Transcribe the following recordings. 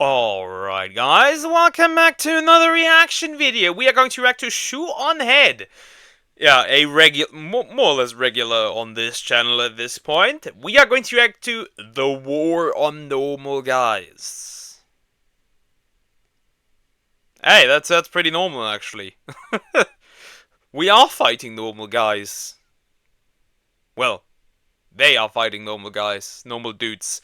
Alright guys, welcome back to another reaction video. We are going to react to Shoeonhead. Yeah, a more or less regular on this channel at this point. We are going to react to The War on Normal Guys. Hey, that's pretty normal actually. We are fighting normal guys. Well, they are fighting normal guys, normal dudes.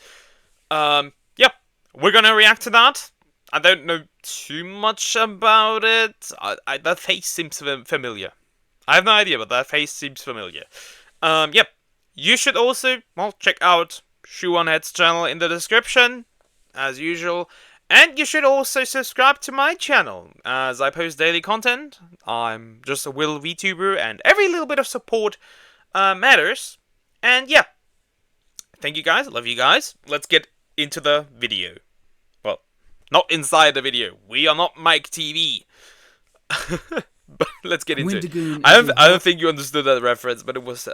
Yeah, we're gonna react to that. I don't know too much about it. That face seems familiar. I have no idea, but that face seems familiar. Yep. You should also, well, check out Shoeonhead's channel in the description, as usual. And you should also subscribe to my channel, as I post daily content. I'm just a Will VTuber, and every little bit of support matters. And yeah, thank you guys, love you guys. Let's get into the video. Well, not inside the video. We are not Mike TV. But let's get into it. I don't think you understood that reference, but it was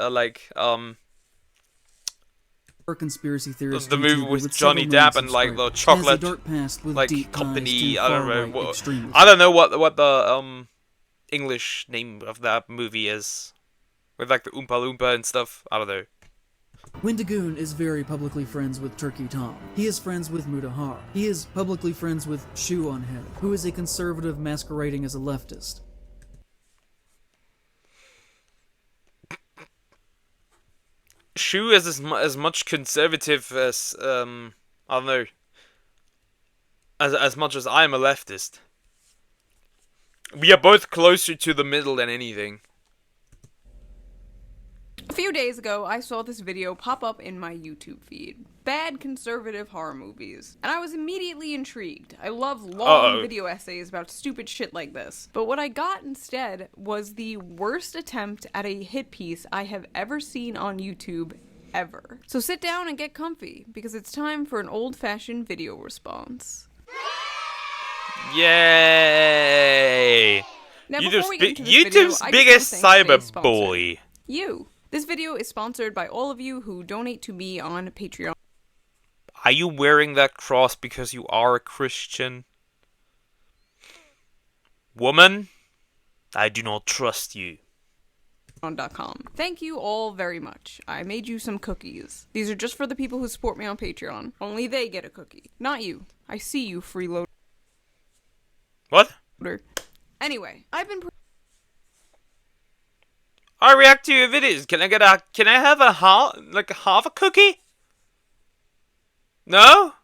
conspiracy theorist the movie with Johnny Depp and like the chocolate like company. I don't know what the English name of that movie is, with like the Oompa Loompa and stuff. I don't know. Wendigoon is very publicly friends with Turkey Tom. He is friends with Mutahar. He is publicly friends with Shoeonhead, who is a conservative masquerading as a leftist. Shu is as much conservative as I don't know, as much as I am a leftist. We are both closer to the middle than anything. A few days ago, I saw this video pop up in my YouTube feed. Bad conservative horror movies. And I was immediately intrigued. I love long video essays about stupid shit like this. But what I got instead was the worst attempt at a hit piece I have ever seen on YouTube, ever. So sit down and get comfy, because it's time for an old-fashioned video response. Yay! Now, YouTube's biggest cyber bully. You. This video is sponsored by all of you who donate to me on Patreon. Are you wearing that cross because you are a Christian? Woman, I do not trust you. Patreon.com. Thank you all very much. I made you some cookies. These are just for the people who support me on Patreon. Only they get a cookie, not you. I see you, freeloader. What? Anyway, I react to your videos. Can I have half a cookie? No?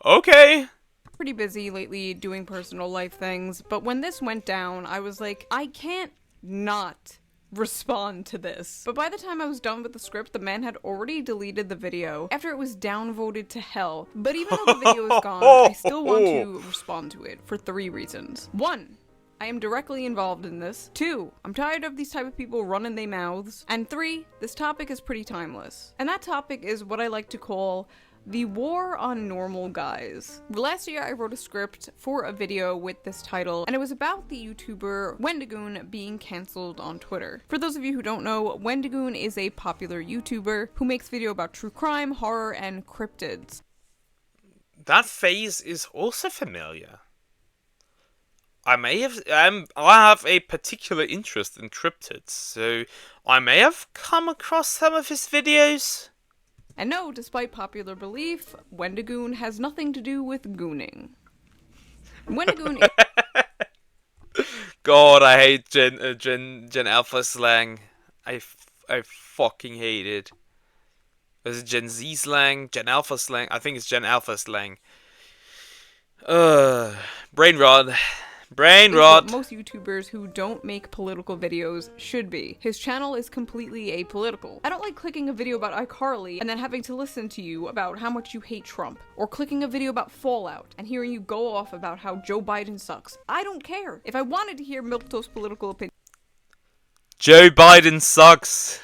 Okay. pretty busy lately doing personal life things, but when this went down, I was like, I can't not respond to this. But by the time I was done with the script, the man had already deleted the video after it was downvoted to hell. But even though the video is gone, I still want to respond to it for 3 reasons. 1, I am directly involved in this. 2, I'm tired of these type of people running their mouths. And 3, this topic is pretty timeless. And that topic is what I like to call the war on normal guys. Last year I wrote a script for a video with this title, and it was about the YouTuber Wendigoon being cancelled on Twitter. For those of you who don't know, Wendigoon is a popular YouTuber who makes video about true crime, horror, and cryptids. That face is also familiar. I have a particular interest in cryptids, so I may have come across some of his videos. And no, despite popular belief, Wendigoon has nothing to do with gooning. Wendigoon God, I hate Gen Alpha slang. I fucking hate it. Is it Gen Z slang? Gen Alpha slang? I think it's Gen Alpha slang. Brain rot. Brain rot. What most YouTubers who don't make political videos should be. His channel is completely apolitical. I don't like clicking a video about iCarly and then having to listen to you about how much you hate Trump, or clicking a video about Fallout and hearing you go off about how Joe Biden sucks. I don't care. If I wanted to hear milquetoast political opinion, Joe Biden sucks.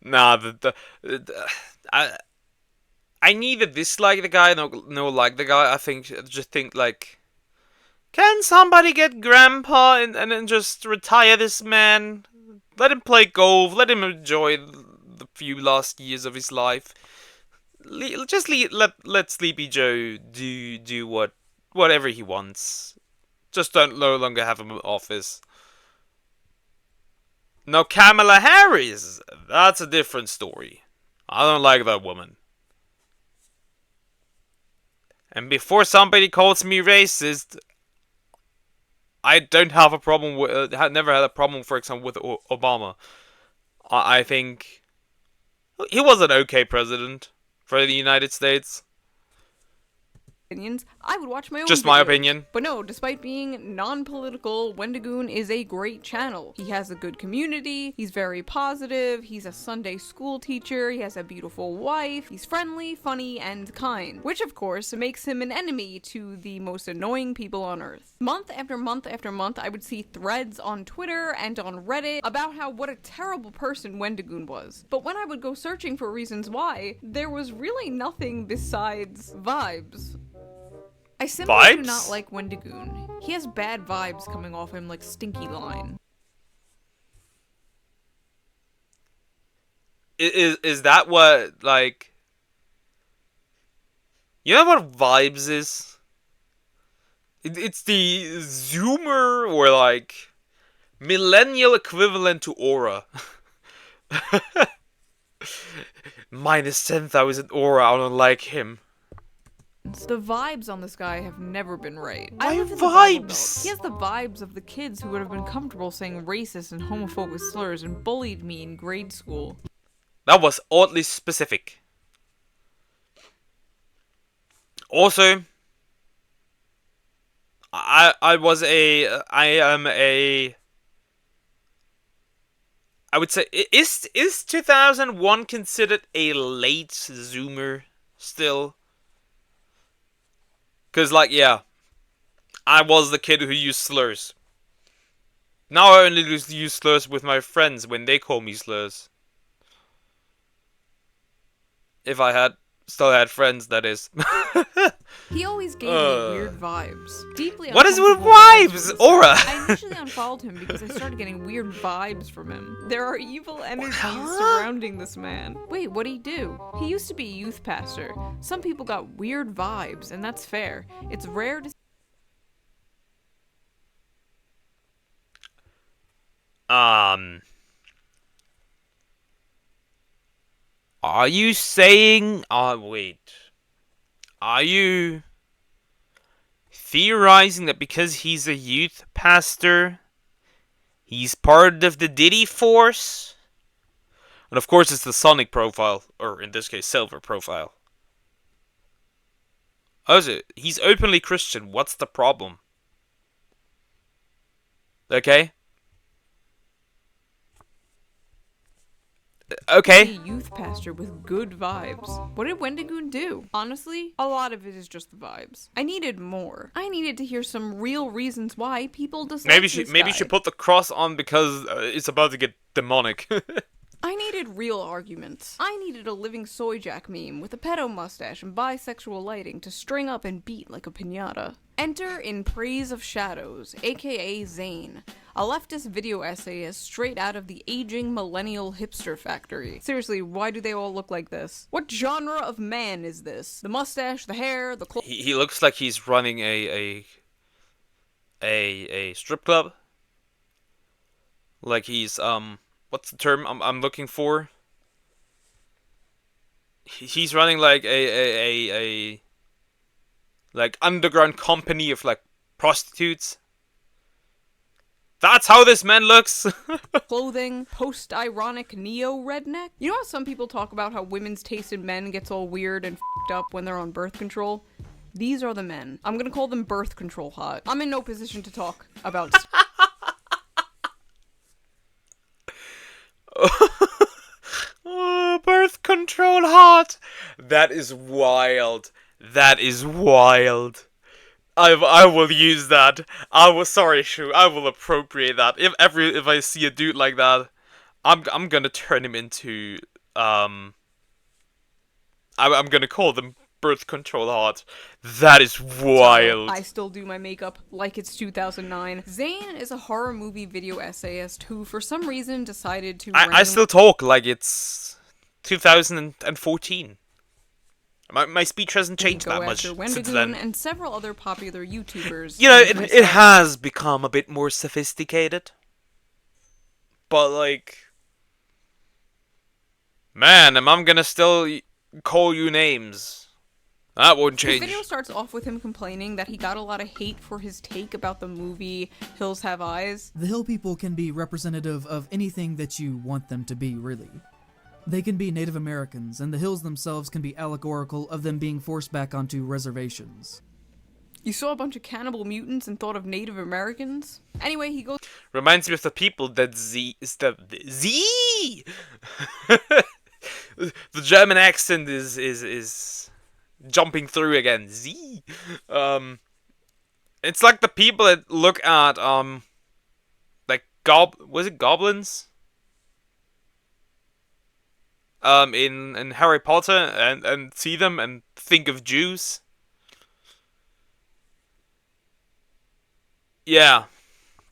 Nah, I neither dislike the guy nor like the guy. I just think like, can somebody get Grandpa and then just retire this man? Let him play golf. Let him enjoy the few last years of his life. let Sleepy Joe do whatever he wants. Just don't no longer have him in office. Now Kamala Harris, that's a different story. I don't like that woman. And before somebody calls me racist, I don't have a problem with. Never had a problem, for example, with Obama. I think he was an okay president for the United States. Opinions, I would watch my own Just my videos. opinion. But no, despite being non-political, Wendigoon is a great channel. He has a good community, he's very positive, he's a Sunday school teacher, he has a beautiful wife, he's friendly, funny, and kind. Which of course makes him an enemy to the most annoying people on earth. Month after month after month, I would see threads on Twitter and on Reddit about what a terrible person Wendigoon was. But when I would go searching for reasons why, there was really nothing besides vibes. I simply do not like Wendigoon. He has bad vibes coming off him like stinky line. Is that what, like... You know what vibes is? It's the Zoomer or, like, millennial equivalent to aura. Minus 10,000 aura, I don't like him. The vibes on this guy have never been right. Why I live in the Bible vibes? Belt. He has the vibes of the kids who would have been comfortable saying racist and homophobic slurs and bullied me in grade school. That was oddly specific. Also, I would say, is 2001 considered a late Zoomer still? Because, like, yeah, I was the kid who used slurs. Now I only use slurs with my friends when they call me slurs. If I still had friends, that is. He always gave me weird vibes. Deeply What is with uncomfortable vibes? Aura! I initially unfollowed him because I started getting weird vibes from him. There are evil energies surrounding this man. Wait, what'd he do? He used to be a youth pastor. Some people got weird vibes, and that's fair. It's rare to Are you saying... wait. Are you theorizing that because he's a youth pastor, he's part of the Diddy Force? And of course it's the Sonic profile, or in this case, Silver profile. Oh, is it? He's openly Christian. What's the problem? Okay. Okay. a youth pastor with good vibes. What did Wendigoon do? Honestly, a lot of it is just the vibes. I needed more. I needed to hear some real reasons why people dislike Maybe this you guy. should put the cross on because it's about to get demonic. I needed real arguments. I needed a living soy jack meme with a pedo mustache and bisexual lighting to string up and beat like a piñata. Enter In Praise of Shadows, aka Zane, a leftist video essayist straight out of the aging millennial hipster factory. Seriously, why do they all look like this? What genre of man is this? The mustache, the hair, the clothes. He looks like he's running a strip club. Like he's what's the term I'm looking for? He's running like a like underground company of like prostitutes. That's how this man looks. Clothing, post-ironic neo-redneck. You know how some people talk about how women's taste in men gets all weird and f***ed up when they're on birth control? These are the men. I'm gonna call them birth control hot. I'm in no position to talk about Oh, birth control hot. That is wild. That is wild. I will use that. Sorry, Shu. I will appropriate that. If I see a dude like that, I'm gonna turn him into I'm gonna call them birth control hot. That is wild. I still do my makeup like it's 2009. Zane is a horror movie video essayist who, for some reason, decided to I still talk like it's 2014. My speech hasn't He'd changed go that much after since Wendigoon then. and several other popular YouTubers. You know, in it his has become a bit more sophisticated. But, like... Man, am I gonna still call you names? That won't His change. video starts off with him complaining that he got a lot of hate for his take about the movie Hills Have Eyes. The hill people can be representative of anything that you want them to be, really. They can be Native Americans, and the hills themselves can be allegorical of them being forced back onto reservations. You saw a bunch of cannibal mutants and thought of Native Americans? Anyway, he goes Reminds me of the people that Z. The German accent is jumping through again. Z. It's like the people that look at like was it goblins? In Harry Potter and see them and think of Jews. Yeah,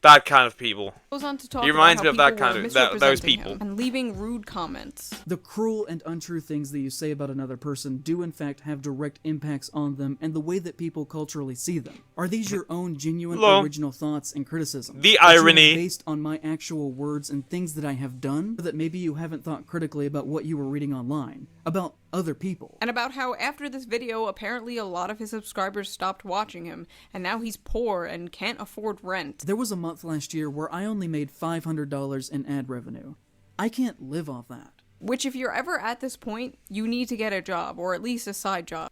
that kind of people. goes on to talk He about reminds how me of people that kind were of those misrepresenting people. him and leaving rude comments. The cruel and untrue things that you say about another person do in fact have direct impacts on them and the way that people culturally see them. Are these your own genuine Hello. original thoughts and criticisms? The that you have irony. based on my actual words and things that I have done, or that maybe you haven't thought critically about what you were reading online, about other people. And about how after this video, apparently a lot of his subscribers stopped watching him, and now he's poor and can't afford rent. There was a month last year where I only made $500 in ad revenue. I can't live off that. Which, if you're ever at this point, you need to get a job, or at least a side job.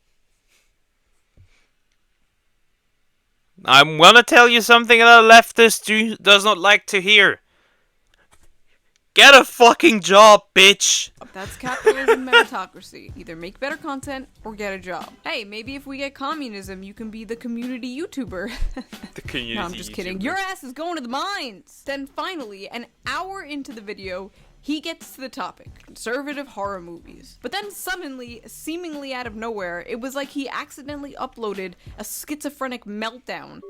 I'm gonna tell you something that a leftist does not like to hear. Get a fucking job, bitch! That's capitalism meritocracy. Either make better content or get a job. Hey, maybe if we get communism, you can be the community YouTuber. The community No, I'm just kidding. YouTuber. Your ass is going to the mines! Then finally, an hour into the video, he gets to the topic, conservative horror movies. But then suddenly, seemingly out of nowhere, it was like he accidentally uploaded a schizophrenic meltdown.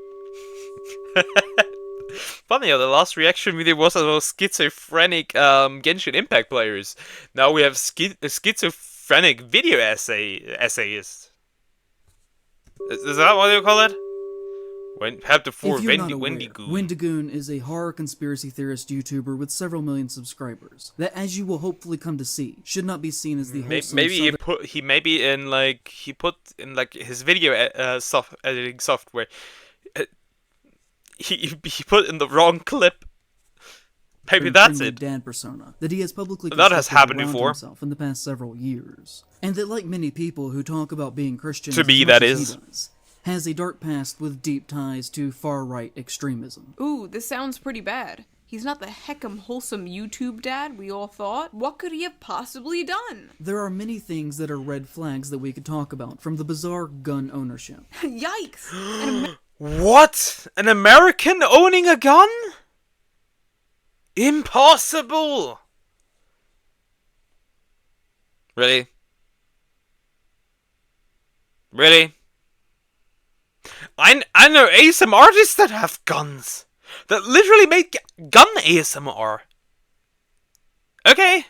Funny how the last reaction video was about schizophrenic Genshin Impact players. Now we have a schizophrenic video essayist. Is that what you call it? Have the four If you're not aware, Wendigoon. Wendigoon is a horror conspiracy theorist YouTuber with several million subscribers. That, as you will hopefully come to see, should not be seen as the wholesome Maybe he southern- put in his video editing software. He put in the wrong clip. Maybe that's friendly it. dad persona that he has publicly That has constructed happened around before. himself in the past several years, and that, like many people who talk about being Christians, To me, as much that as is. he does, has a dark past with deep ties to far-right extremism. Ooh, this sounds pretty bad. He's not the heckum wholesome YouTube dad we all thought. What could he have possibly done? There are many things that are red flags that we could talk about, from the bizarre gun ownership. Yikes! And What? An American owning a gun? Impossible! Really? Really? I know ASMR artists that have guns. That literally make gun ASMR. Okay.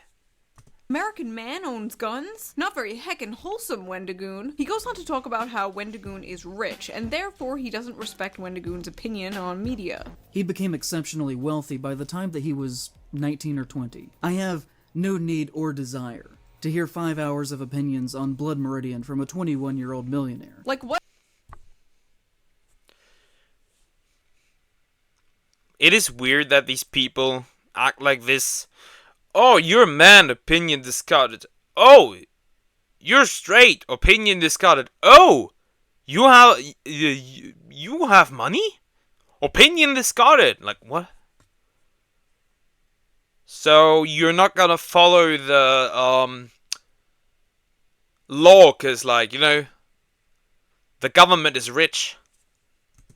American man owns guns? Not very heckin' wholesome, Wendigoon. He goes on to talk about how Wendigoon is rich, and therefore he doesn't respect Wendigoon's opinion on media. He became exceptionally wealthy by the time that he was 19 or 20. I have no need or desire to hear 5 hours of opinions on Blood Meridian from a 21-year-old millionaire. Like, what? It is weird that these people act like this. Oh, you're a man, opinion discarded. Oh, you're straight, opinion discarded. Oh, you have money? Opinion discarded. Like, what? So, you're not gonna follow the, law, cause, like, you know, the government is rich.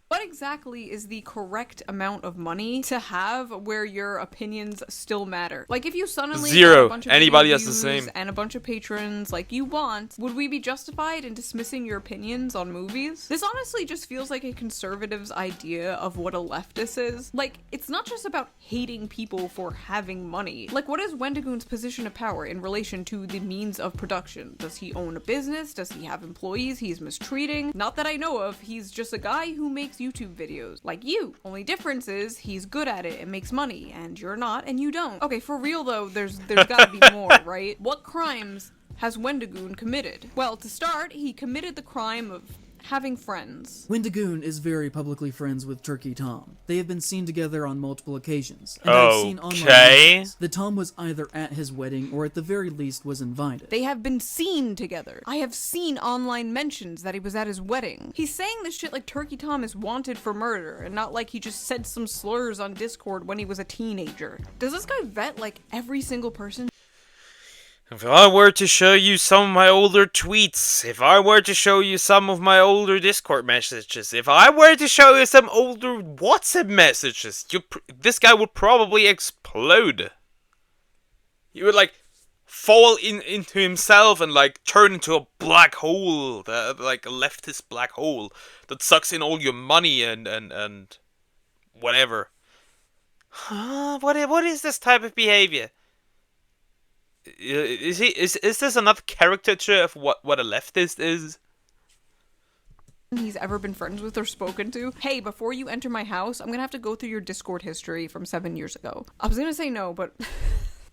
What exactly is the correct amount of money to have where your opinions still matter? Like, if you suddenly got Zero. a bunch of Anybody video has the views same. and a bunch of patrons like you want, would we be justified in dismissing your opinions on movies? This honestly just feels like a conservative's idea of what a leftist is. Like, it's not just about hating people for having money. Like, what is Wendigoon's position of power in relation to the means of production? Does he own a business? Does he have employees he's mistreating? Not that I know of. He's just a guy who makes YouTube videos. Like you. Only difference is he's good at it and makes money, and you're not, and you don't. Okay, for real though, there's gotta be more, right? What crimes has Wendigoon committed? Well, to start, he committed the crime of having friends. Wendigoon is very publicly friends with Turkey Tom. They have been seen together on multiple occasions. And I've seen online Okay. mentions that Tom was either at his wedding or at the very least was invited. They have been seen together. I have seen online mentions that he was at his wedding. He's saying this shit like Turkey Tom is wanted for murder, and not like he just said some slurs on Discord when he was a teenager. Does this guy vet like every single person? If I were to show you some of my older tweets, if I were to show you some of my older Discord messages, if I were to show you some older WhatsApp messages, this guy would probably explode. He would, like, fall into himself and, like, turn into a black hole, like a leftist black hole that sucks in all your money and whatever. What is this type of behavior? Is this another caricature of what a leftist is? He's ever been friends with or spoken to? Hey, before you enter my house, I'm gonna have to go through your Discord history from 7 years ago. I was gonna say no, but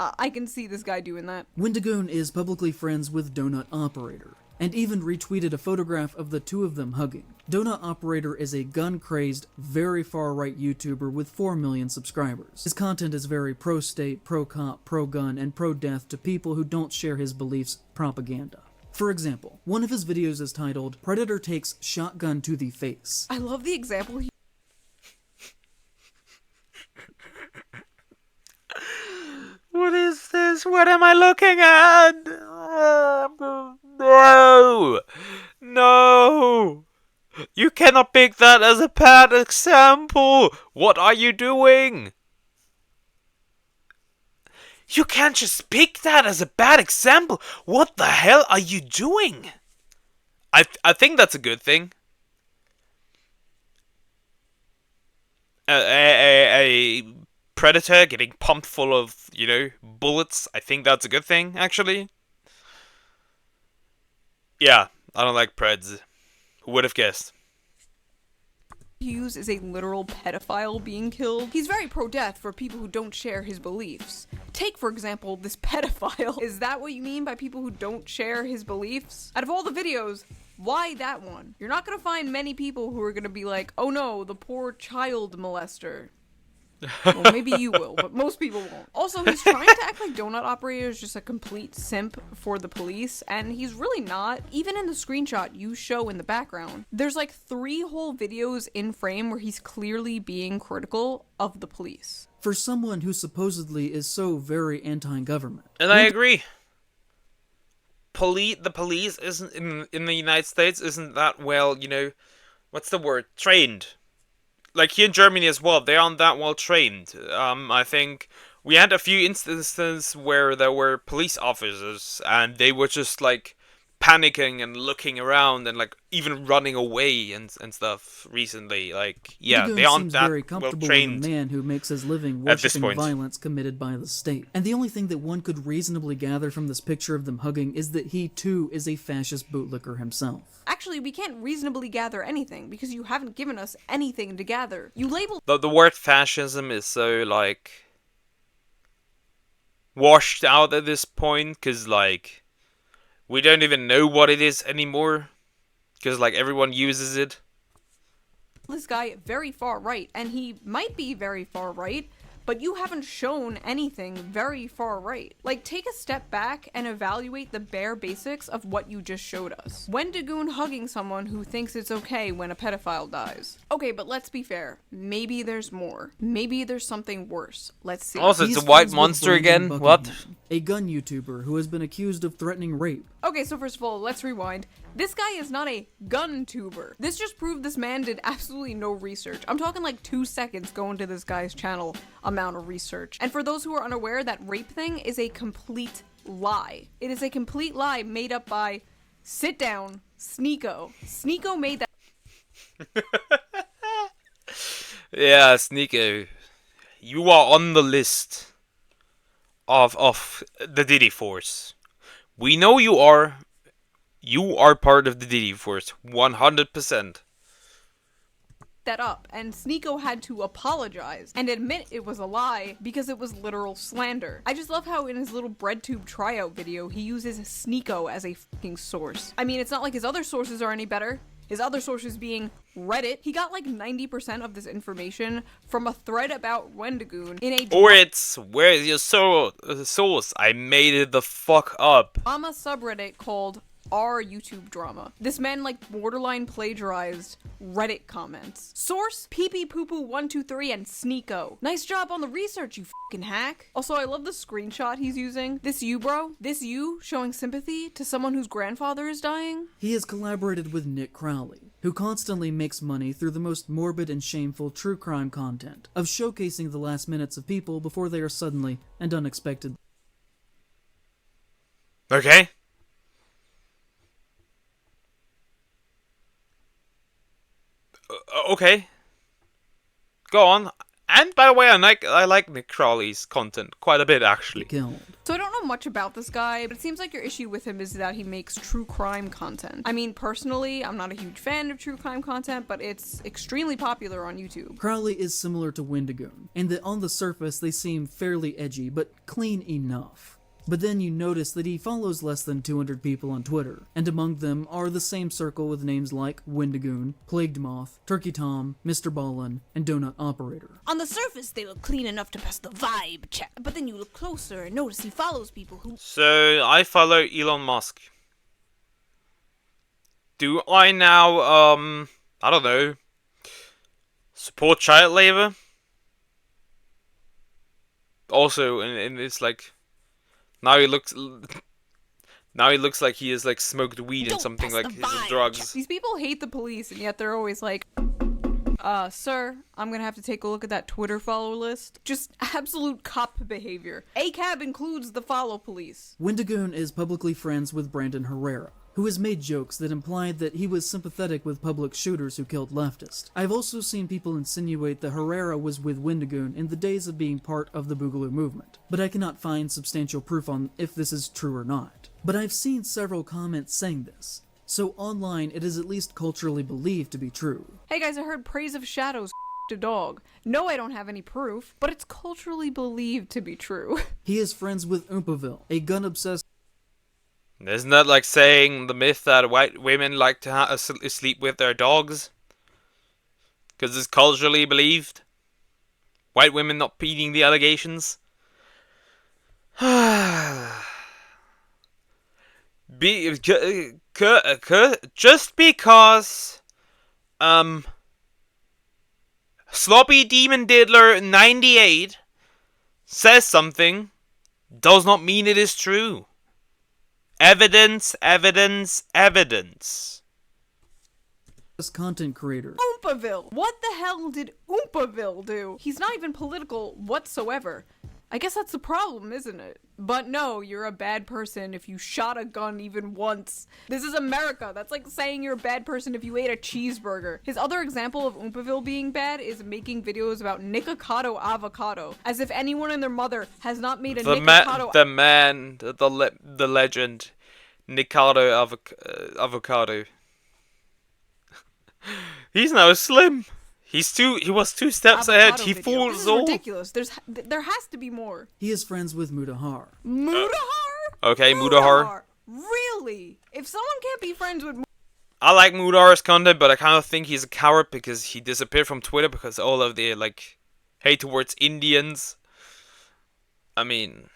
I can see this guy doing that. Wendigoon is publicly friends with Donut Operator, and even retweeted a photograph of the two of them hugging. Donut Operator is a gun-crazed, very far-right YouTuber with 4 million subscribers. His content is very pro-state, pro-cop, pro-gun, and pro-death to people who don't share his beliefs propaganda. For example, one of his videos is titled, Predator Takes Shotgun to the Face. I love the example he What is this? What am I looking at? No! No! You cannot pick that as a bad example! What are you doing? You can't just pick that as a bad example! What the hell are you doing? I think that's a good thing. A predator getting pumped full of, bullets. I think that's a good thing, actually. Yeah, I don't like Preds. Who would have guessed? Hughes is a literal pedophile being killed. He's very pro-death for people who don't share his beliefs. Take, for example, this pedophile. Is that what you mean by people who don't share his beliefs? Out of all the videos, why that one? You're not gonna find many people who are gonna be like, oh no, the poor child molester. Well, maybe you will, but most people won't. Also, he's trying to act like Donut Operator is just a complete simp for the police, and he's really not. Even in the screenshot you show in the background, there's like 3 whole videos in frame where he's clearly being critical of the police. For someone who supposedly is so very anti-government. And I agree. The police isn't in the United States isn't that well, what's the word? Trained. Like here in Germany as well, they aren't that well trained. I think we had a few instances where there were police officers and they were just like panicking and looking around and like even running away and stuff recently. Like, yeah, Wendigoon they aren't seems that very well comfortable trained. with a man who makes his living at this worshipping point. violence committed by the state. And the only thing that one could reasonably gather from this picture of them hugging is that he too is a fascist bootlicker himself. Actually, we can't reasonably gather anything because you haven't given us anything to gather. You labeled The word fascism is so like washed out at this point because like we don't even know what it is anymore because like everyone uses it. this guy very far right, and he might be very far right, but you haven't shown anything very far right. Like, take a step back and evaluate the bare basics of what you just showed us. Wendigoon hugging someone who thinks it's okay when a pedophile dies. Okay, but let's be fair. Maybe there's more. Maybe there's something worse. Let's see. Also, He's it's a white friends with monster Brandon again. Buckingham, What? a gun YouTuber who has been accused of threatening rape. Okay, so first of all, let's rewind. This guy is not a gun tuber. This just proved this man did absolutely no research. I'm talking like 2 seconds going to this guy's channel amount of research. And for those who are unaware, that rape thing is a complete lie. It is a complete lie made up by, sit down, Sneeko. Sneeko made that. Yeah, Sneeko. You are on the list of the Diddy Force. We know you are. You are part of the Diddy Force, 100%. That up, and Sneeko had to apologize and admit it was a lie because it was literal slander. I just love how in his little BreadTube tryout video he uses Sneeko as a fucking source. I mean, it's not like his other sources are any better. His other sources being Reddit. He got like 90% of this information from a thread about Wendigoon in a Or it's, where's your source? I made it the fuck up. drama subreddit called R YouTube Drama. This man like borderline plagiarized Reddit comments. Source, pee poo poo 123 and Sneeko. Nice job on the research, you fucking hack. Also, I love the screenshot he's using. This you, bro. This you showing sympathy to someone whose grandfather is dying. He has collaborated with Nick Crowley, who constantly makes money through the most morbid and shameful true crime content, of showcasing the last minutes of people before they are suddenly and unexpected. Okay. Okay. Go on. And by the way, I like Nick Crowley's content quite a bit, actually. Killed. So I don't know much about this guy, but it seems like your issue with him is that he makes true crime content. I mean, personally, I'm not a huge fan of true crime content, but it's extremely popular on YouTube. Crowley is similar to Wendigoon, in that on the surface they seem fairly edgy, but clean enough. But then you notice that he follows less than 200 people on Twitter, and among them are the same circle with names like Wendigoon, Plagued Moth, Turkey Tom, Mr. Ballin, and Donut Operator. On the surface, they look clean enough to pass the vibe check, but then you look closer and notice he follows people who... So, I follow Elon Musk. Do I now, I don't know, support child labor? Also, and it's like... Now he looks like he has like smoked weed and Don't something pass like the vibe drugs. These people hate the police, and yet they're always like, sir, I'm gonna have to take a look at that Twitter follow list. Just absolute cop behavior. ACAB includes the follow police. Wendigoon is publicly friends with Brandon Herrera, who has made jokes that implied that he was sympathetic with public shooters who killed leftists. I've also seen people insinuate that Herrera was with Wendigoon in the days of being part of the bugaloo movement, but I cannot find substantial proof on if this is true or not. But I've seen several comments saying this, so online it is at least culturally believed to be true. Hey guys, I heard Praise of Shadows a dog. No, I don't have any proof, but it's culturally believed to be true. He is friends with Oompaville, a gun-obsessed... Isn't that like saying the myth that white women like to sleep with their dogs? Because it's culturally believed? White women not beating the allegations? Just because, Sloppy Demon Diddler 98 says something does not mean it is true. Evidence, evidence, evidence. content creator. Oompaville! What the hell did Oompaville do? He's not even political whatsoever. I guess that's the problem, isn't it? But no, you're a bad person if you shot a gun even once. This is America. That's like saying you're a bad person if you ate a cheeseburger. His other example of Oompaville being bad is making videos about Nikocado avocado, as if anyone and their mother has not made a Nikocado the legend, Nikocado avocado. He's now slim. He was 2 steps ahead. He fools This is all. ridiculous. There has to be more. He is friends with Mutahar. Mutahar? Okay, Mutahar. Really? If someone can't be friends with I like Mudahar's content, but I kind of think he's a coward because he disappeared from Twitter because all of the like hate towards Indians. I mean,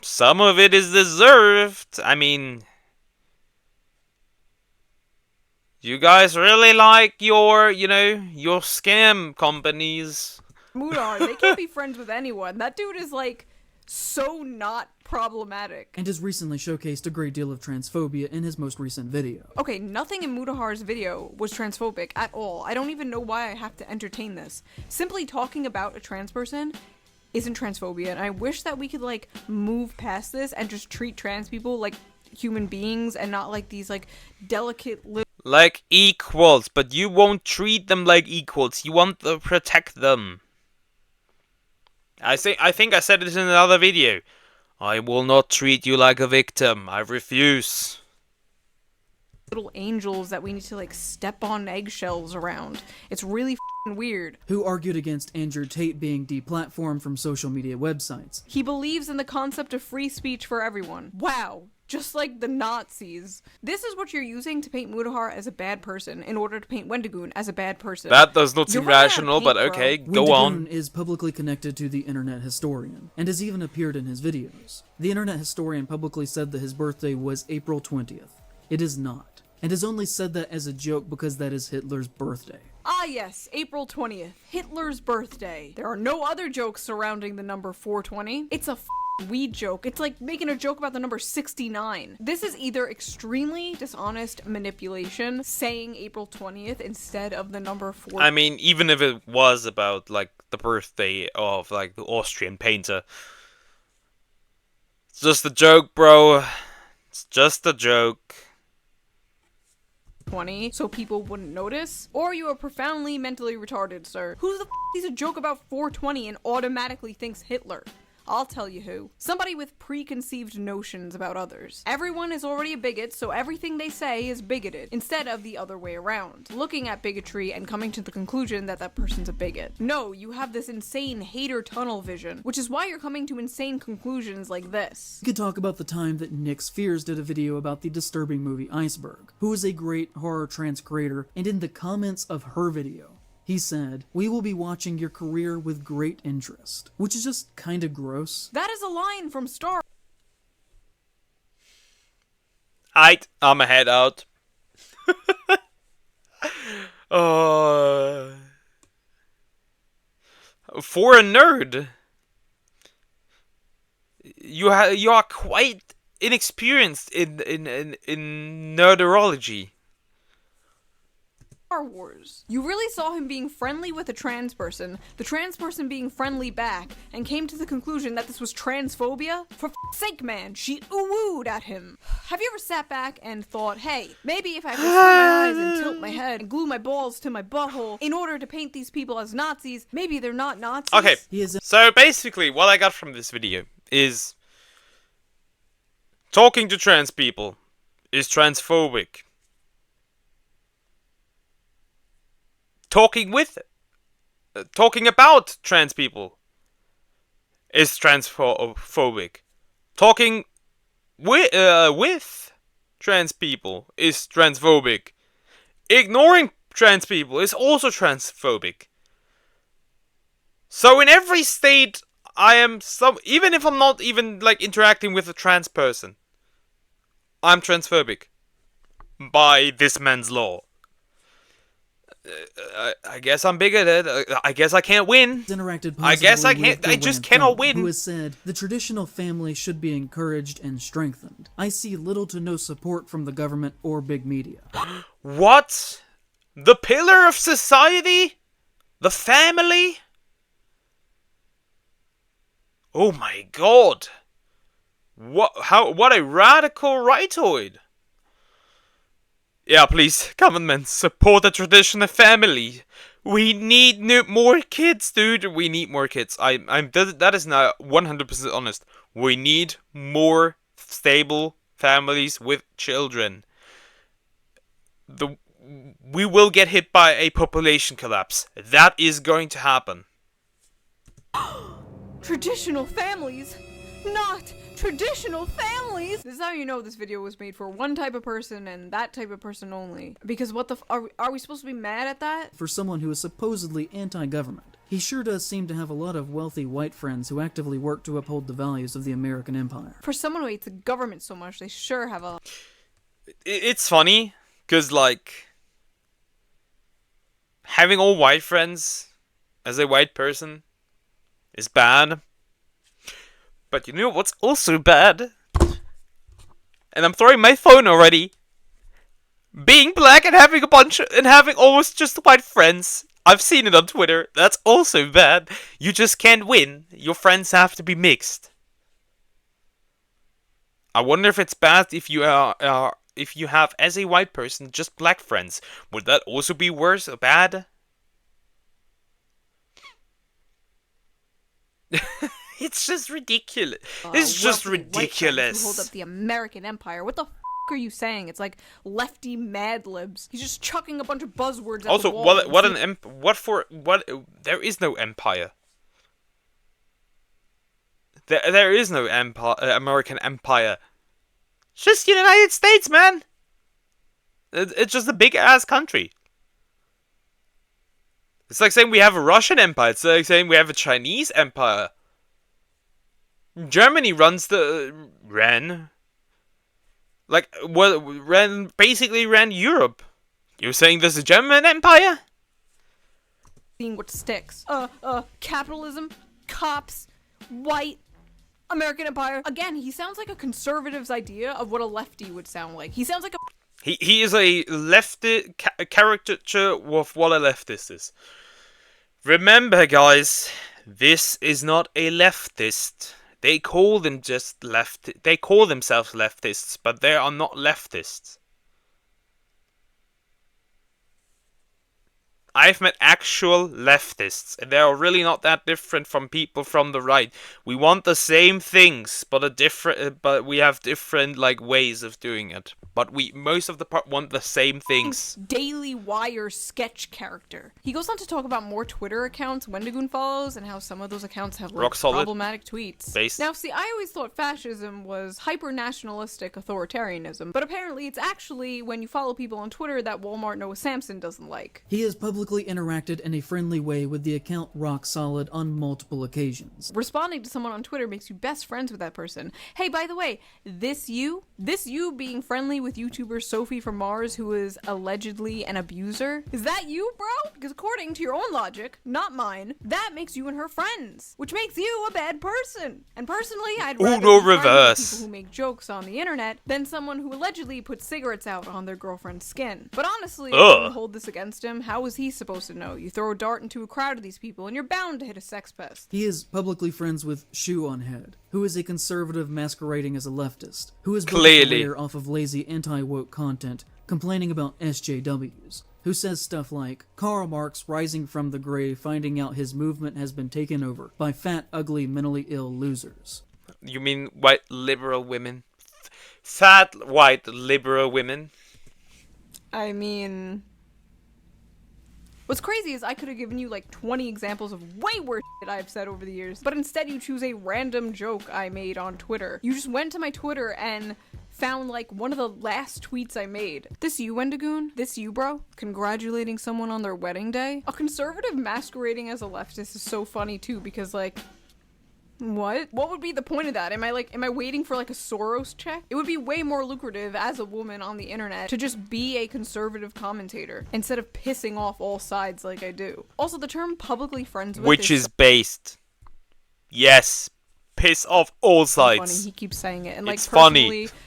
some of it is deserved. I mean, you guys really like your scam companies. Mutahar, they can't be friends with anyone. That dude is like so not problematic. and has recently showcased a great deal of transphobia in his most recent video. Okay, nothing in Mudahar's video was transphobic at all. I don't even know why I have to entertain this. Simply talking about a trans person isn't transphobia, and I wish that we could, like, move past this and just treat trans people like human beings and not like these, like, delicate little Like equals, but you won't treat them like equals. You want to protect them. I think I said this in another video. I will not treat you like a victim. I refuse. angels that we need to, like, step on eggshells around. It's really f***ing weird. Who argued against Andrew Tate being deplatformed from social media websites. He believes in the concept of free speech for everyone. Wow. Just like the Nazis. This is what you're using to paint Mudahar as a bad person in order to paint Wendigoon as a bad person. That does not You're seem running out of rational, paint, but bro. okay, go Wendigoon on. is publicly connected to the Internet Historian, and has even appeared in his videos. The Internet Historian publicly said that his birthday was April 20th. It is not, and has only said that as a joke because that is Hitler's birthday. Ah yes, April 20th, Hitler's birthday. There are no other jokes surrounding the number 420. It's a weed joke. It's like making a joke about the number 69. This is either extremely dishonest manipulation, saying April 20th instead of the number 4. I mean, even if it was about, like, the birthday of, like, the Austrian painter. It's just a joke, bro. It's just a joke. 20 so people wouldn't notice, or you are profoundly mentally retarded, sir. Who the f sees a joke about 420 and automatically thinks Hitler? I'll tell you who. Somebody with preconceived notions about others. Everyone is already a bigot, so everything they say is bigoted, instead of the other way around. Looking at bigotry and coming to the conclusion that that person's a bigot. No, you have this insane hater tunnel vision, which is why you're coming to insane conclusions like this. We could talk about the time that Nick Spheres did a video about the disturbing movie Iceberg, who is a great horror trans creator, and in the comments of her video, he said, "We will be watching your career with great interest," which is just kinda gross. That is a line from Star I'ma head out. For a nerd, you are quite inexperienced in nerderology. Wars. You really saw him being friendly with a trans person, the trans person being friendly back, and came to the conclusion that this was transphobia? For f***'s sake, man, she ooh-wooed at him. Have you ever sat back and thought, hey, maybe if I close my eyes and tilt my head and glue my balls to my butthole in order to paint these people as Nazis, maybe they're not Nazis? Okay, He is so basically what I got from this video is talking to trans people is transphobic. Talking about trans people is transphobic. Talking with trans people is transphobic. Ignoring trans people is also transphobic. So in every state, I am even if I'm not even, like, interacting with a trans person, I'm transphobic by this man's law. I guess I'm bigoted. I guess I can't win. interacted I guess I positively can't. with I the just Lamb cannot Thumb, win. Who has said, "The traditional family should be encouraged and strengthened. I see little to no support from the government or big media." What? The pillar of society? The family? Oh my god. What a radical rightoid. Yeah, please, government, support the traditional family. We need more kids, dude. We need more kids. That is not 100% honest. We need more stable families with children. We will get hit by a population collapse. That is going to happen. Traditional families? Not traditional families! This is how you know this video was made for one type of person and that type of person only. Because what the are we supposed to be mad at that? For someone who is supposedly anti-government, he sure does seem to have a lot of wealthy white friends who actively work to uphold the values of the American empire. For someone who hates the government so much, they sure have a... It's funny, because, like, having all white friends as a white person is bad. But you know what's also bad? And I'm throwing my phone already. Being black and having almost just white friends. I've seen it on Twitter. That's also bad. You just can't win. Your friends have to be mixed. I wonder if it's bad if you if you have as a white person just black friends. Would that also be worse or bad? It's just ridiculous. It's just wealthy white friends ridiculous. Who hold up the American empire. What the f are you saying? It's like lefty Mad Libs. He's just chucking a bunch of buzzwords at Also, the wall. there is no empire. There is no empire, American empire. It's just the United States, man. It's just a big ass country. It's like saying we have a Russian empire. It's like saying we have a Chinese empire. Germany ran basically ran Europe. You're saying there's a German empire? Seeing what sticks. Capitalism, cops, white, American empire. Again, he sounds like a conservative's idea of what a lefty would sound like. He sounds like a... He is a lefty caricature of what a leftist is. Remember, guys, this is not a leftist. They call them just They call themselves leftists, but they are not leftists. I've met actual leftists, and they are really not that different from people from the right. We want the same things, but we have different ways of doing it. But we most of the part want the same things. Daily Wire sketch character. He goes on to talk about more Twitter accounts Wendigoon follows and how some of those accounts have problematic tweets. Based. Now, see, I always thought fascism was hyper-nationalistic authoritarianism, but apparently it's actually when you follow people on Twitter that Walmart Noah Samson doesn't like. He has publicly interacted in a friendly way with the account Rock Solid on multiple occasions. Responding to someone on Twitter makes you best friends with that person. Hey, by the way, this you being friendly with YouTuber Sophie from Mars, who is allegedly an abuser, is that you, bro? Because according to your own logic, not mine, that makes you and her friends, which makes you a bad person. And personally, I'd rather be friends with people who make jokes on the internet than someone who allegedly puts cigarettes out on their girlfriend's skin. But honestly, if you hold this against him, how is he supposed to know? You throw a dart into a crowd of these people and you're bound to hit a sex pest. He is publicly friends with Shoeonhead, who is a conservative masquerading as a leftist, who has built a career off of lazy anti-woke content, complaining about SJWs, who says stuff like, Karl Marx rising from the grave finding out his movement has been taken over by fat, ugly, mentally ill losers. You mean white liberal women? Fat, white liberal women? I mean... What's crazy is I could have given you 20 examples of way worse shit I've said over the years, but instead you choose a random joke I made on Twitter. You just went to my Twitter and found one of the last tweets I made. This you, Wendigoon? This you, bro? Congratulating someone on their wedding day? A conservative masquerading as a leftist is so funny too, because what? What would be the point of that? Am I waiting for a Soros check? It would be way more lucrative as a woman on the internet to just be a conservative commentator instead of pissing off all sides like I do. Also, the term publicly friends with Which is based. Yes. Piss off all sides. Funny, he keeps saying it. And it's personally, funny.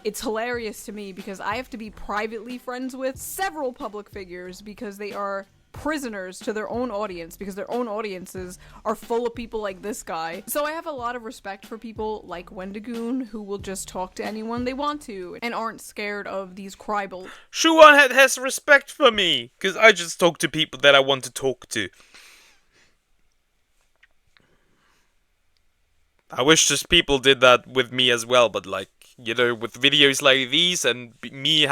It's hilarious to me because I have to be privately friends with several public figures because they are prisoners to their own audience because their own audiences are full of people like this guy. So I have a lot of respect for people like Wendigoon who will just talk to anyone they want to and aren't scared of these cribbles. Shoeonhead has respect for me because I just talk to people that I want to talk to. I wish just people did that with me as well, but with videos like these and me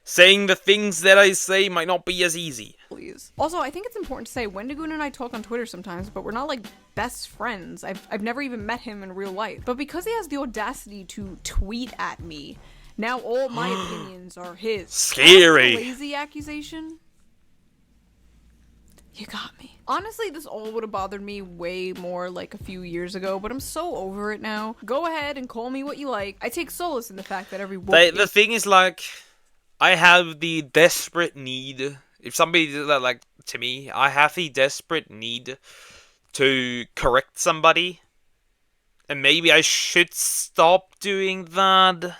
saying the things that I say might not be as easy. Please. Also, I think it's important to say Wendigoon and I talk on Twitter sometimes, but we're not best friends. I've never even met him in real life. But because he has the audacity to tweet at me, now all my opinions are his. Scary. Lazy accusation? You got me. Honestly, this all would have bothered me way more a few years ago, but I'm so over it now. Go ahead and call me what you like. I take solace in the fact that every the thing is I have the desperate need. If somebody did that to me, I have the desperate need to correct somebody And maybe I should stop doing that.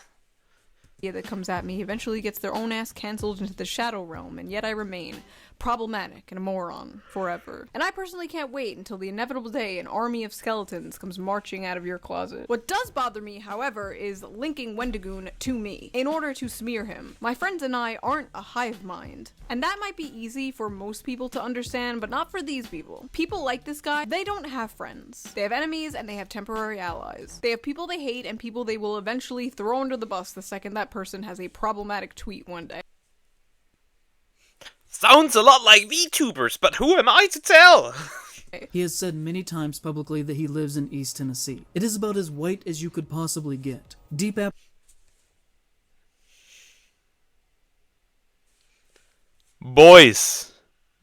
That comes at me eventually gets their own ass cancelled into the shadow realm, and yet I remain problematic and a moron forever. And I personally can't wait until the inevitable day an army of skeletons comes marching out of your closet. What does bother me, however, is linking Wendigoon to me in order to smear him. My friends and I aren't a hive mind, and that might be easy for most people to understand, but not for these people. People like this guy, they don't have friends. They have enemies and they have temporary allies. They have people they hate and people they will eventually throw under the bus the second that person has a problematic tweet one day. Sounds a lot like VTubers, but who am I to tell? He has said many times publicly that he lives in East Tennessee. It is about as white as you could possibly get. Deep Boys,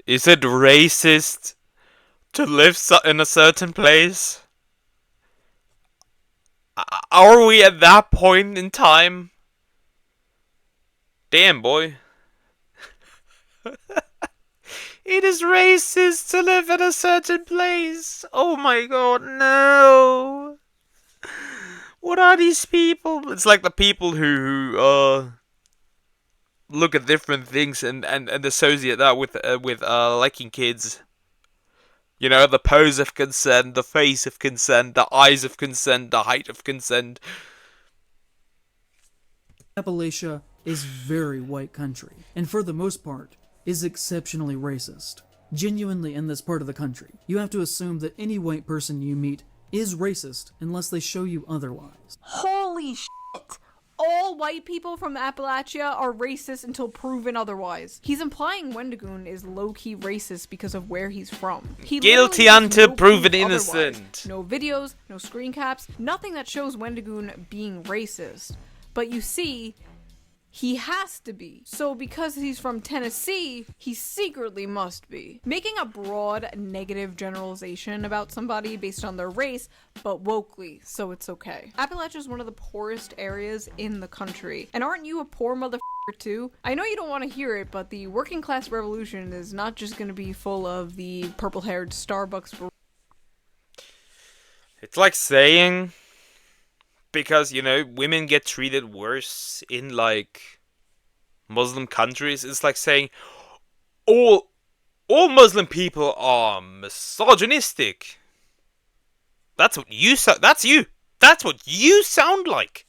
is it racist to live in a certain place? Are we at that point in time? Damn, boy. It is racist to live in a certain place. Oh my god, no. What are these people? It's like the people who look at different things and associate that with liking kids. You know, the pose of consent, the face of consent, the eyes of consent, the height of consent. Appalachia is very white country, and for the most part, is exceptionally racist. Genuinely in this part of the country, you have to assume that any white person you meet is racist unless they show you otherwise. Holy shit! All white people from Appalachia are racist until proven otherwise. He's implying Wendigoon is low-key racist because of where he's from. He Guilty literally has until no proven proof innocent. otherwise. No videos, no screen caps, nothing that shows Wendigoon being racist. But you see, he has to be. So because he's from Tennessee, he secretly must be. Making a broad negative generalization about somebody based on their race, but wokely, so it's okay. Appalachia is one of the poorest areas in the country. And aren't you a poor motherfucker too? I know you don't want to hear it, but the working class revolution is not just going to be full of the purple-haired Starbucks. It's like saying, because, you know, women get treated worse in, like, Muslim countries. It's like saying all Muslim people are misogynistic. That's what you that's you. That's what you sound like.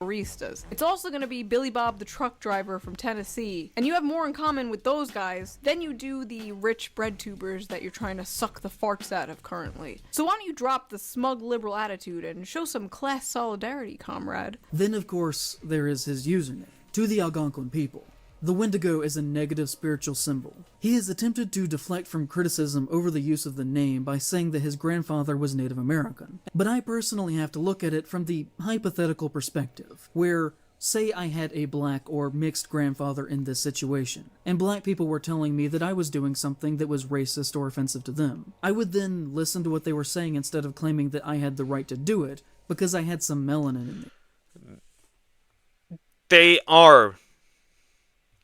Baristas. It's also going to be Billy Bob the truck driver from Tennessee, and you have more in common with those guys than you do the rich bread tubers that you're trying to suck the farts out of currently. So why don't you drop the smug liberal attitude and show some class solidarity, comrade? Then of course there is his username. To the Algonquin people, the Wendigo is a negative spiritual symbol. He has attempted to deflect from criticism over the use of the name by saying that his grandfather was Native American. But I personally have to look at it from the hypothetical perspective, where, say I had a black or mixed grandfather in this situation, and black people were telling me that I was doing something that was racist or offensive to them. I would then listen to what they were saying instead of claiming that I had the right to do it because I had some melanin in me. They are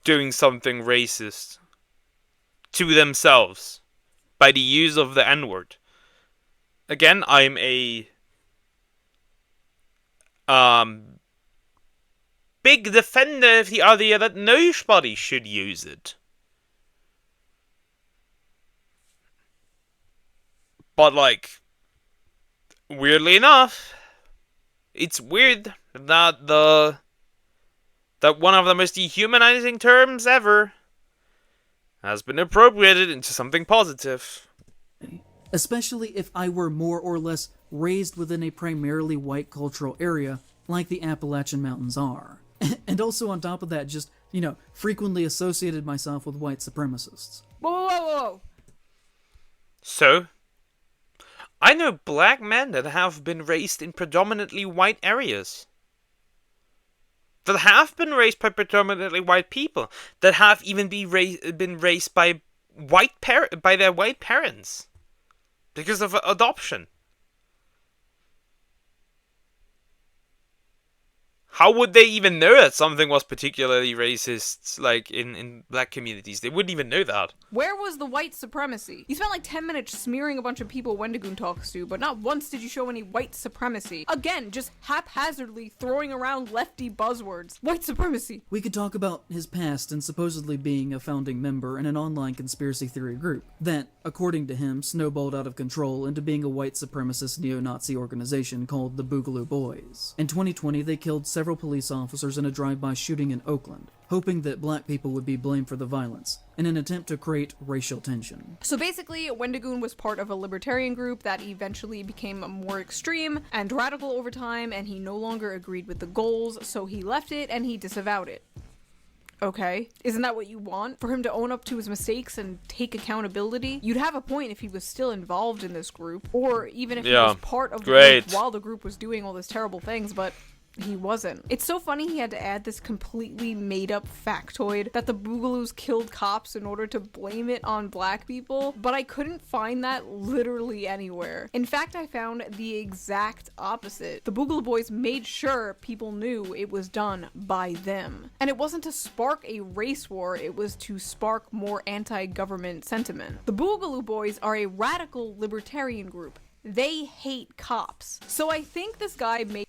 doing something racist to themselves by the use of the N-word. Again, I'm a big defender of the idea that nobody should use it. But, like, weirdly enough, it's weird that that one of the most dehumanizing terms ever has been appropriated into something positive. Especially if I were more or less raised within a primarily white cultural area like the Appalachian Mountains are. And also on top of that, just, you know, frequently associated myself with white supremacists. Whoa. So, I know black men that have been raised in predominantly white areas. That have been raised by predominantly white people. That have even been raised by by their white parents. Because of adoption. How would they even know that something was particularly racist, like, in black communities? They wouldn't even know that. Where was the white supremacy? You spent like 10 minutes smearing a bunch of people Wendigoon talks to, but not once did you show any white supremacy. Again, just haphazardly throwing around lefty buzzwords. White supremacy. We could talk about his past and supposedly being a founding member in an online conspiracy theory group that, according to him, snowballed out of control into being a white supremacist neo-Nazi organization called the Bugaloo Boys. In 2020, they killed several police officers in a drive-by shooting in Oakland, hoping that black people would be blamed for the violence, in an attempt to create racial tension. So basically, Wendigoon was part of a libertarian group that eventually became more extreme and radical over time, and he no longer agreed with the goals, so he left it and he disavowed it. Okay, isn't that what you want? For him to own up to his mistakes and take accountability? You'd have a point if he was still involved in this group, or even if he was part of the group while the group was doing all these terrible things, but he wasn't. It's so funny he had to add this completely made-up factoid that the Boogaloos killed cops in order to blame it on black people, but I couldn't find that literally anywhere. In fact, I found the exact opposite. The Boogaloo Boys made sure people knew it was done by them. And it wasn't to spark a race war, it was to spark more anti-government sentiment. The Boogaloo Boys are a radical libertarian group. They hate cops. So I think this guy made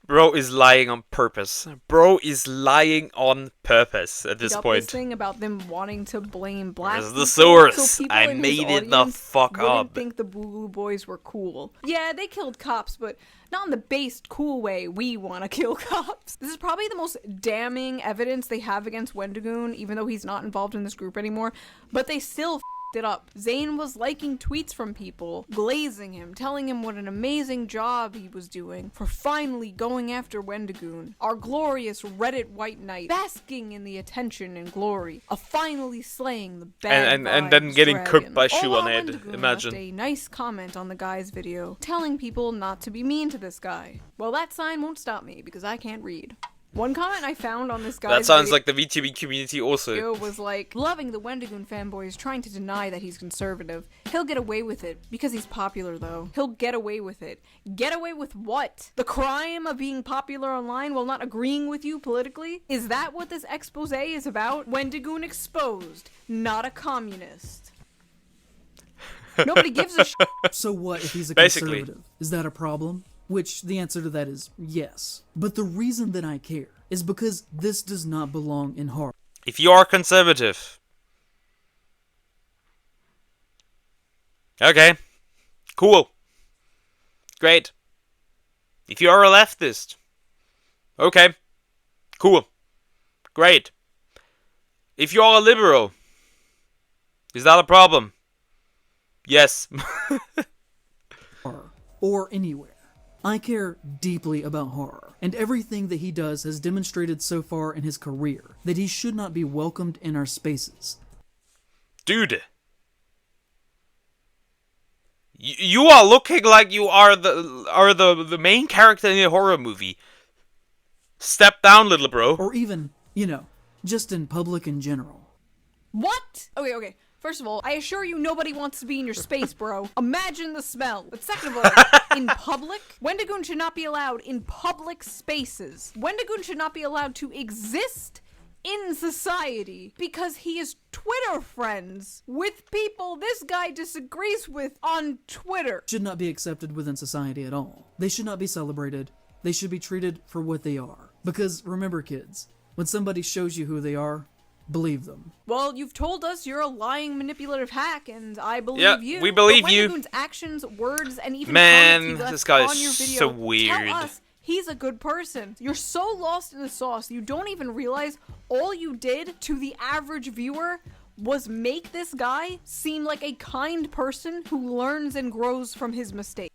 Bro is lying on purpose. Bro is lying on purpose at this point. This thing about them wanting to blame black Where's people, the source? so people I in his made it the audience fuck wouldn't up. think the Boogaloo Boys were cool. Yeah, they killed cops, but not in the based cool way we want to kill cops. This is probably the most damning evidence they have against Wendigoon, even though he's not involved in this group anymore, but they still it up. Zane was liking tweets from people, glazing him, telling him what an amazing job he was doing for finally going after Wendigoon, our glorious Reddit white knight, basking in the attention and glory of finally slaying the bad and then getting dragon. cooked by Shoeonhead. Shoeonhead. Imagine. Left a nice comment on the guy's video, telling people not to be mean to this guy. Well, that sign won't stop me because I can't read. One comment I found on this guy's That sounds like the VTuber community also. video was like, loving the Wendigoon fanboys trying to deny that he's conservative. He'll get away with it, because he's popular though. He'll get away with it. Get away with what? The crime of being popular online while not agreeing with you politically? Is that what this expose is about? Wendigoon exposed, not a communist. Nobody gives a shit. So what if he's a Basically. conservative? Is that a problem? Which, the answer to that is yes. But the reason that I care is because this does not belong in horror. If you are conservative. Okay. Cool. Great. If you are a leftist. Okay. Cool. Great. If you are a liberal. Is that a problem? Yes. Or anywhere. I care deeply about horror, and everything that he does has demonstrated so far in his career that he should not be welcomed in our spaces. Dude. You are looking like you are the main character in a horror movie. Step down, little bro. Or even, just in public in general. What? Okay. First of all, I assure you nobody wants to be in your space, bro. Imagine the smell. But second of all, in public, Wendigoon should not be allowed in public spaces. Wendigoon should not be allowed to exist in society because he is Twitter friends with people this guy disagrees with on Twitter. Should not be accepted within society at all. They should not be celebrated. They should be treated for what they are. Because remember, kids, when somebody shows you who they are, believe them. Well, you've told us you're a lying, manipulative hack, and I believe you. We believe but you. Wendigoon's actions, words, and even Man, comments he left this guy on is your video so weird. tell us he's a good person. You're so lost in the sauce, you don't even realize all you did to the average viewer was make this guy seem like a kind person who learns and grows from his mistakes.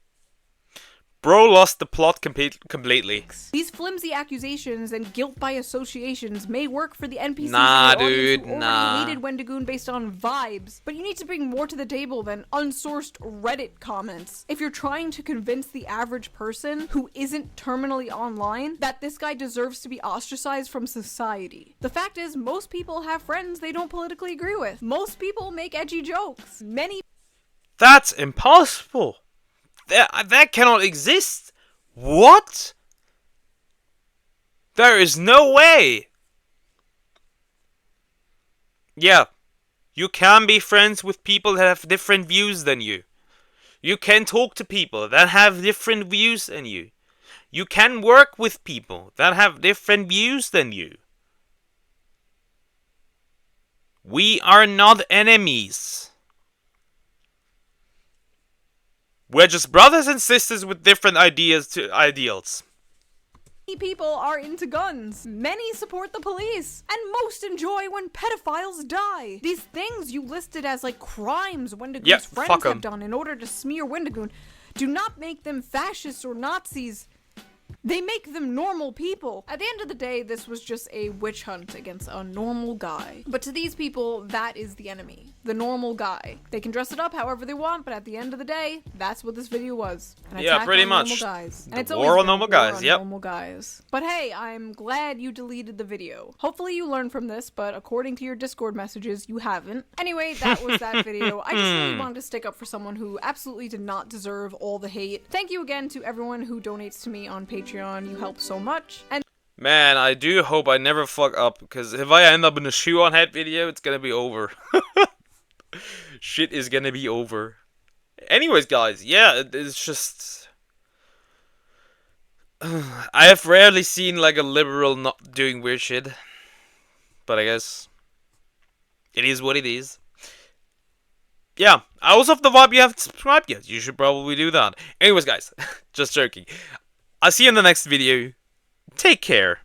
Bro lost the plot completely. These flimsy accusations and guilt by associations may work for the NPCs Nah, in your audience dude, who already hated Wendigoon based on vibes, but you need to bring more to the table than unsourced Reddit comments. If you're trying to convince the average person who isn't terminally online that this guy deserves to be ostracized from society. The fact is, most people have friends they don't politically agree with. Most people make edgy jokes. Many That's impossible. That cannot exist. What? There is no way! Yeah, you can be friends with people that have different views than you. You can talk to people that have different views than you. You can work with people that have different views than you. We are not enemies. We're just brothers and sisters with different ideals. Many people are into guns. Many support the police. And most enjoy when pedophiles die. These things you listed as like crimes Wendigoon's friends have done in order to smear Wendigoon do not make them fascists or Nazis. They make them normal people. At the end of the day, this was just a witch hunt against a normal guy. But to these people, that is the enemy. The normal guy. They can dress it up however they want, but at the end of the day, that's what this video was. Yeah, pretty much. Normal guys. And The it's war always on normal been a war guys, on yep. normal guys. But hey, I'm glad you deleted the video. Hopefully you learned from this, but according to your Discord messages, you haven't. Anyway, that was that video. I just really wanted to stick up for someone who absolutely did not deserve all the hate. Thank you again to everyone who donates to me on Patreon. You help so much. And Man, I do hope I never fuck up, because if I end up in a Shoeonhead video, it's gonna be over. Shit is gonna be over. Anyways, guys, yeah, it's just... I have rarely seen, like, a liberal not doing weird shit. But I guess... it is what it is. Yeah, I also have the vibe you haven't subscribed yet. You should probably do that. Anyways, guys, just joking. I'll see you in the next video. Take care.